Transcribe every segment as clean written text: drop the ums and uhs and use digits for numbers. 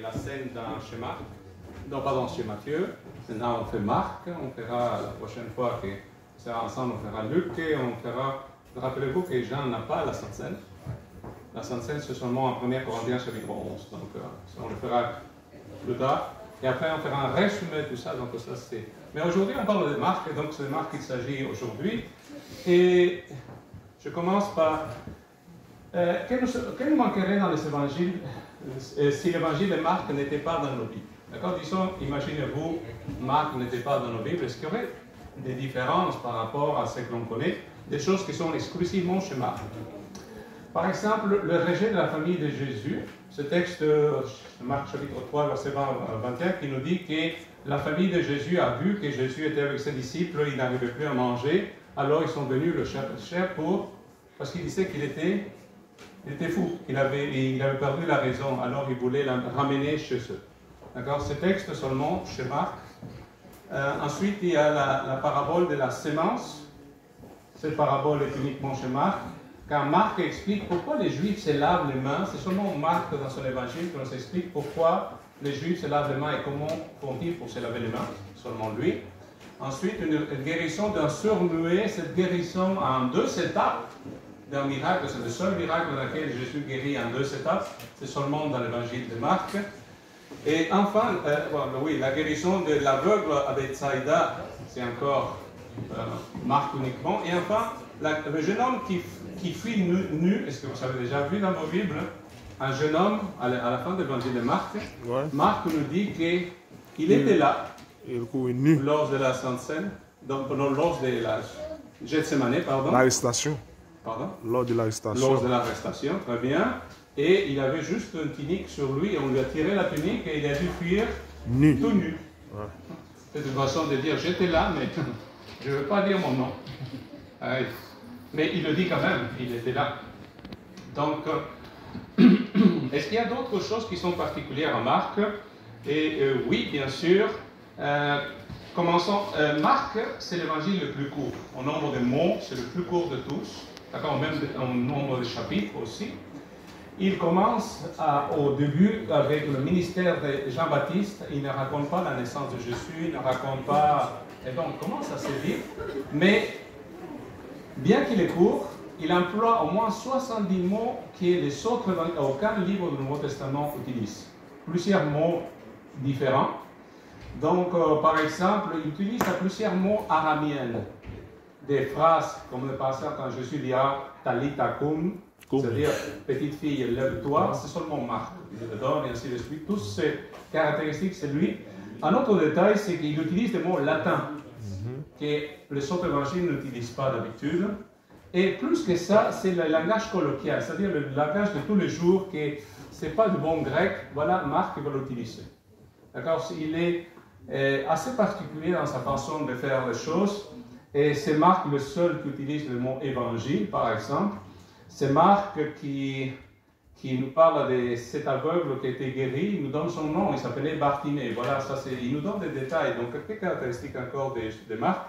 La scène chez Marc, non pardon, chez Matthieu. Maintenant on fait Marc, on fera la prochaine fois que c'est ensemble, on fera Luc et on fera. Rappelez-vous que Jean n'a pas la Sainte Seine. La Sainte Seine c'est seulement en 1 Corinthiens chapitre 11, donc on le fera plus tard. Et après on fera un résumé de tout ça, donc ça c'est. Mais aujourd'hui on parle de Marc, et donc c'est de Marc qu'il s'agit aujourd'hui. Et je commence par. Quel manquerait dans les évangiles si l'évangile de Marc n'était pas dans nos Bibles? D'accord? Disons, imaginez-vous, Marc n'était pas dans nos Bibles. Est-ce qu'il y aurait des différences par rapport à ce que l'on connaît, des choses qui sont exclusivement chez Marc? Par exemple, le rejet de la famille de Jésus, ce texte de Marc chapitre 3, verset 21, qui nous dit que la famille de Jésus a vu que Jésus était avec ses disciples, il n'arrivait plus à manger, alors ils sont venus le chercher parce qu'ils disaient qu'il était fou, il avait perdu la raison, alors il voulait la ramener chez eux. D'accord? Ce texte seulement chez Marc. Ensuite, il y a la parabole de la sémence. Cette parabole est uniquement chez Marc, car Marc explique pourquoi les Juifs se lavent les mains. C'est seulement Marc dans son évangile qui nous explique pourquoi les Juifs se lavent les mains et comment font-ils pour se laver les mains. Seulement lui. Ensuite, une guérison d'un sourd-muet. Cette guérison en 2 étapes. D'un miracle, c'est le seul miracle dans lequel Jésus guérit en 2 étapes, c'est seulement dans l'évangile de Marc. Et enfin, oui, la guérison de l'aveugle à Bethsaïda, c'est encore Marc uniquement. Et enfin, le jeune homme qui fuit nu, est-ce que vous avez déjà vu dans vos Bibles, un jeune homme, à la fin de l'évangile de Marc, ouais. Marc nous dit qu'il était là, lors de la Sainte Seine, donc lors de la Gethsemane, pardon. L'arrestation. Pardon? Lors de l'arrestation. Lors de l'arrestation, très bien. Et il avait juste une tunique sur lui, et on lui a tiré la tunique et il a dû fuir nu. Tout nu. Ouais. C'est une façon de dire j'étais là, mais je ne veux pas dire mon nom. Mais il le dit quand même, il était là. Donc, est-ce qu'il y a d'autres choses qui sont particulières à Marc? Et oui, bien sûr. Commençons. Marc, c'est l'évangile le plus court. En nombre de mots, c'est le plus court de tous. D'accord, même en nombre de chapitres aussi. Il commence au début avec le ministère de Jean-Baptiste. Il ne raconte pas la naissance de Jésus, il ne raconte pas. Et donc, il commence assez vite. Mais, bien qu'il est court, il emploie au moins 70 mots que les autres, aucun livre du Nouveau Testament utilise. Plusieurs mots différents. Donc, par exemple, il utilise plusieurs mots araméens. Des phrases comme le passage quand Jésus dira Talita kum, c'est-à-dire petite fille, lève-toi, c'est seulement Marc. Il le donne et ainsi de suite. Toutes ces caractéristiques, c'est lui. Un autre détail, c'est qu'il utilise des mots latins que les autres évangiles n'utilisent pas d'habitude. Et plus que ça, c'est le langage colloquial, c'est-à-dire le langage de tous les jours, que ce n'est pas du bon grec. Voilà, Marc va l'utiliser. D'accord? Il est assez particulier dans sa façon de faire les choses. Et c'est Marc le seul qui utilise le mot évangile, par exemple. C'est Marc qui nous parle de cet aveugle qui a été guéri. Il nous donne son nom, il s'appelait Bartimée. Voilà, il nous donne des détails. Donc, quelques caractéristiques encore de Marc.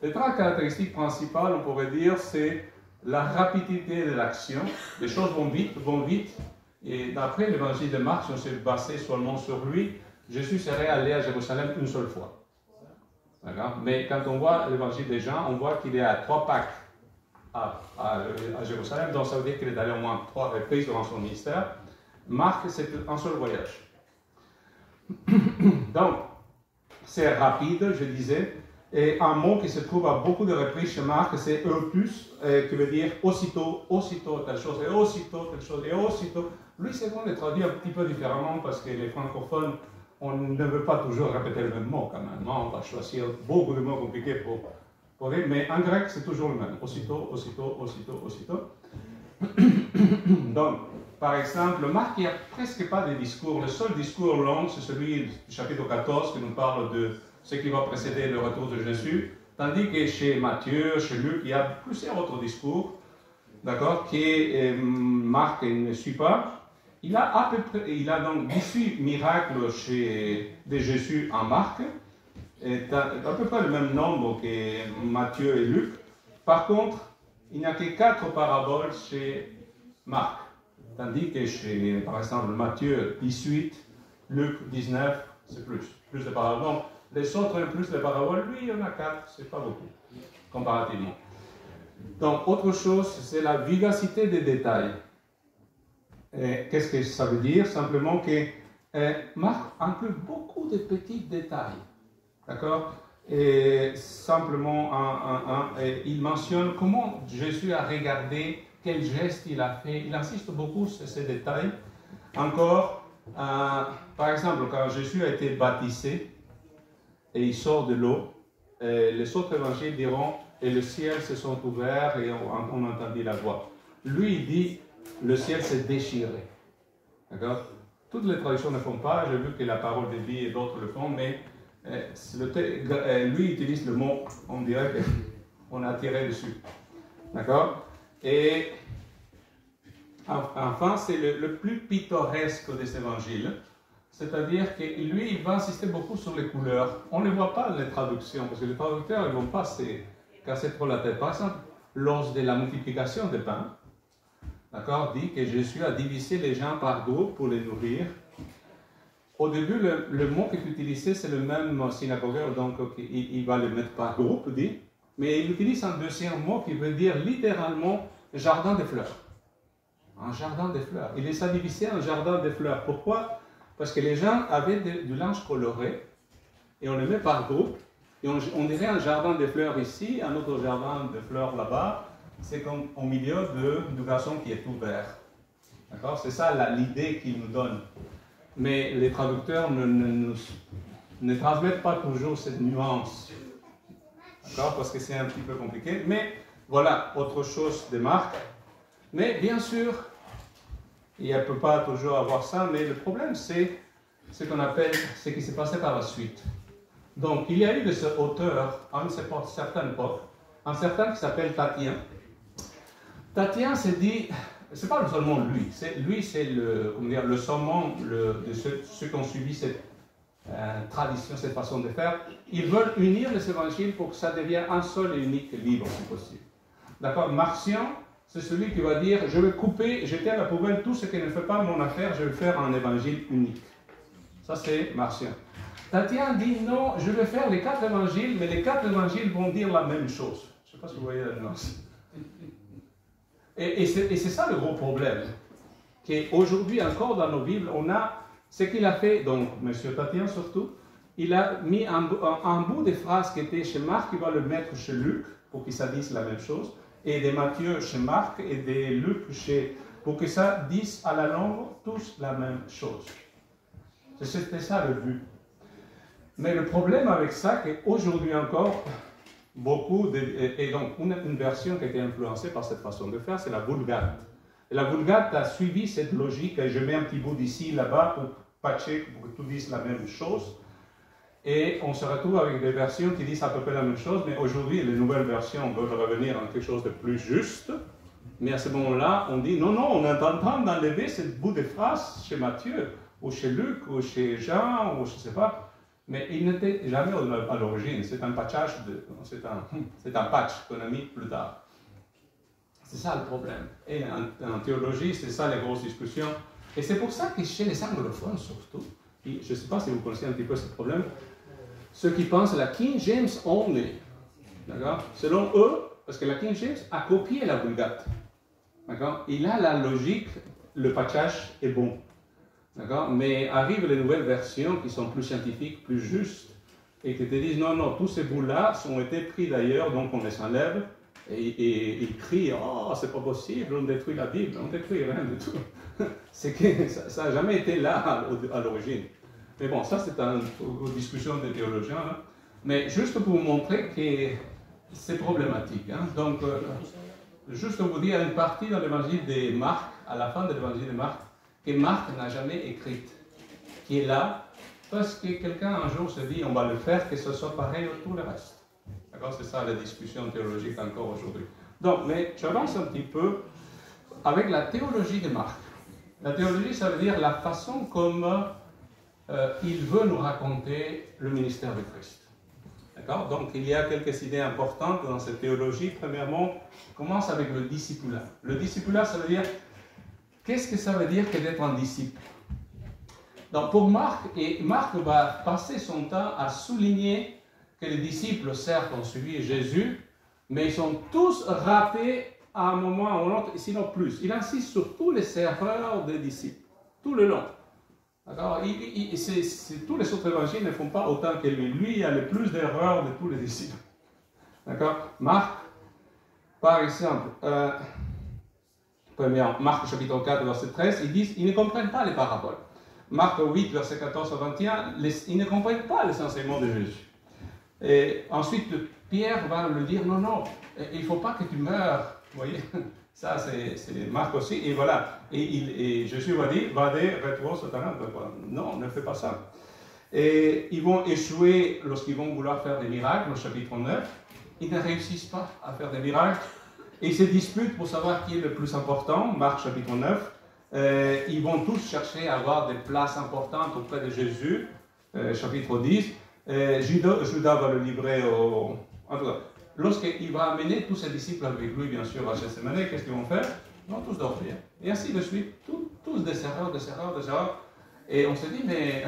Les 3 caractéristiques principales, on pourrait dire, c'est la rapidité de l'action. Les choses vont vite. Et d'après l'évangile de Marc, si on s'est basé seulement sur lui, Jésus serait allé à Jérusalem une seule fois. Mais quand on voit l'évangile des Jean, on voit qu'il est à 3 Pâques à Jérusalem, donc ça veut dire qu'il est allé au moins 3 reprises durant son ministère. Marc, c'est un seul voyage. Donc, c'est rapide, je disais, et un mot qui se trouve à beaucoup de reprises chez Marc, c'est eutus, qui veut dire aussitôt telle chose, et aussitôt telle chose, et aussitôt. Lui, c'est bon de traduire un petit peu différemment parce que les francophones, on ne veut pas toujours répéter le même mot quand même. On va choisir beaucoup de mots compliqués pour dire, mais en grec, c'est toujours le même. Aussitôt. Donc, par exemple, Marc, il n'y a presque pas de discours. Le seul discours long, c'est celui du chapitre 14 qui nous parle de ce qui va précéder le retour de Jésus. Tandis que chez Matthieu, chez Luc, il y a plusieurs autres discours, d'accord, que Marc ne suit pas. Il a donc 18 miracles de Jésus en Marc, et à peu près le même nombre que Matthieu et Luc. Par contre, il n'y a que 4 paraboles chez Marc, tandis que chez, par exemple, Matthieu 18 Luc 19, c'est plus de paraboles. Donc, les autres ont plus de paraboles, lui, il y en a 4, c'est pas beaucoup, comparativement. Donc, autre chose, c'est la vivacité des détails. Qu'est-ce que ça veut dire? Simplement que Marc inclut beaucoup de petits détails. D'accord? Et simplement, il mentionne comment Jésus a regardé, quel geste il a fait. Il insiste beaucoup sur ces détails. Encore, par exemple, quand Jésus a été baptisé et il sort de l'eau, les autres évangiles diront et le ciel se sont ouverts et on entendit la voix. Lui, il dit le ciel s'est déchiré. D'accord? Toutes les traductions ne font pas. J'ai vu que la parole de vie et d'autres le font, mais lui utilise le mot, on dirait qu'on a tiré dessus. D'accord? Et enfin, c'est le plus pittoresque des évangiles. C'est-à-dire que lui, il va insister beaucoup sur les couleurs. On ne voit pas les traductions, parce que les traducteurs, ils ne vont pas se casser trop la tête. Par exemple, lors de la multiplication des pains, d'accord, dit que Jésus a divisé les gens par groupe pour les nourrir. Au début, le mot qu'il utilisait, c'est le même synagogueur, donc il va le mettre par groupe, dit, mais il utilise un deuxième mot qui veut dire littéralement jardin de fleurs. Un jardin de fleurs. Il les a divisés en jardin de fleurs. Pourquoi? Parce que les gens avaient du linge coloré et on les met par groupe. Et on dirait un jardin de fleurs ici, un autre jardin de fleurs là-bas. C'est comme au milieu du gazon qui est ouvert. D'accord? C'est ça l'idée qu'il nous donne. Mais les traducteurs ne transmettent pas toujours cette nuance. D'accord? Parce que c'est un petit peu compliqué. Mais voilà, autre chose de Marc. Mais bien sûr, il ne peut pas toujours avoir ça, mais le problème, c'est ce qu'on appelle ce qui s'est passé par la suite. Donc, il y a eu de ce auteur, à une certaine époque, un certain qui s'appelle Tatien. Tatien s'est dit, c'est pas seulement lui, c'est le summum de ceux qui ont suivi cette tradition, cette façon de faire. Ils veulent unir les évangiles pour que ça devienne un seul et unique livre, si possible. D'accord? Marcion, c'est celui qui va dire, je vais couper, jeter à la poubelle tout ce qui ne fait pas mon affaire, je vais faire un évangile unique. Ça, c'est Marcion. Tatien dit, non, je vais faire les 4 évangiles, mais les 4 évangiles vont dire la même chose. Je ne sais pas si vous voyez la nuance. Et c'est ça le gros problème. Qu'aujourd'hui encore dans nos Bibles, on a ce qu'il a fait, donc M. Tatien surtout, il a mis un bout de phrase qui était chez Marc, il va le mettre chez Luc, pour que ça dise la même chose, et de Matthieu chez Marc, et de Luc pour que ça dise à la langue tous la même chose. C'était ça le but. Mais le problème avec ça, qu'aujourd'hui encore, et donc une version qui a été influencée par cette façon de faire, c'est la Vulgate. Et la Vulgate a suivi cette logique, et je mets un petit bout d'ici, là-bas, pour patcher, pour que tout dise la même chose. Et on se retrouve avec des versions qui disent à peu près la même chose, mais aujourd'hui, les nouvelles versions veulent revenir en quelque chose de plus juste. Mais à ce moment-là, on dit, non, on est en train d'enlever ce bout de phrase chez Matthieu, ou chez Luc, ou chez Jean, ou je ne sais pas. Mais il n'était jamais à l'origine, c'est un patchage, c'est un patch qu'on a mis plus tard. C'est ça le problème. Et en théologie, c'est ça les grosses discussions. Et c'est pour ça que chez les anglophones surtout, je ne sais pas si vous connaissez un petit peu ce problème, ceux qui pensent la King James only, d'accord? Selon eux, parce que la King James a copié la Vulgate, d'accord? Il a la logique, le patchage est bon. D'accord? Mais arrivent les nouvelles versions qui sont plus scientifiques, plus justes, et qui te disent non, tous ces bouts-là ont été pris d'ailleurs, donc on les enlève, et ils crient, oh, c'est pas possible, on détruit la Bible, on détruit rien du tout. C'est que ça n'a jamais été là à l'origine. Mais bon, ça c'est une discussion des théologiens, hein. Mais juste pour vous montrer que c'est problématique. Hein. Donc, juste pour vous dire une partie dans l'évangile de Marc, à la fin de l'évangile de Marc, que Marc n'a jamais écrite, qui est là, parce que quelqu'un un jour se dit, on va le faire, que ce soit pareil à tout le reste. D'accord? C'est ça la discussion théologique encore aujourd'hui. Donc, mais j'avance un petit peu avec la théologie de Marc. La théologie, ça veut dire la façon comme il veut nous raconter le ministère de Christ. D'accord? Donc, il y a quelques idées importantes dans cette théologie. Premièrement, on commence avec le discipulat. Le discipulat, ça veut dire, qu'est-ce que ça veut dire que d'être un disciple? Donc pour Marc, et Marc va passer son temps à souligner que les disciples, certes, ont suivi Jésus, mais ils sont tous ratés à un moment ou l'autre, sinon plus. Il insiste sur tous les erreurs des disciples, tout le long. D'accord? Tous les autres évangiles ne font pas autant que lui. Lui, il a le plus d'erreurs de tous les disciples. D'accord? Marc, par exemple, Marc chapitre 4, verset 13, ils disent, ils ne comprennent pas les paraboles. Marc 8, verset 14 à 21, ils ne comprennent pas les enseignements de Jésus. Et ensuite, Pierre va lui dire, non, non, il ne faut pas que tu meurs. Vous voyez? Ça, c'est Marc aussi. Et voilà. Et Jésus va dire, va dire, retro Satan. Non, ne fais pas ça. Et ils vont échouer lorsqu'ils vont vouloir faire des miracles, au chapitre 9. Ils ne réussissent pas à faire des miracles. Et ils se disputent pour savoir qui est le plus important. Marc chapitre 9. Ils vont tous chercher à avoir des places importantes auprès de Jésus. Chapitre 10. Judas va le livrer au... En tout cas, lorsqu'il va amener tous ses disciples avec lui, bien sûr, à Gethsémane, qu'est-ce qu'ils vont faire? Ils vont tous dormir. Et ainsi de suite, tous des erreurs. Et on se dit, mais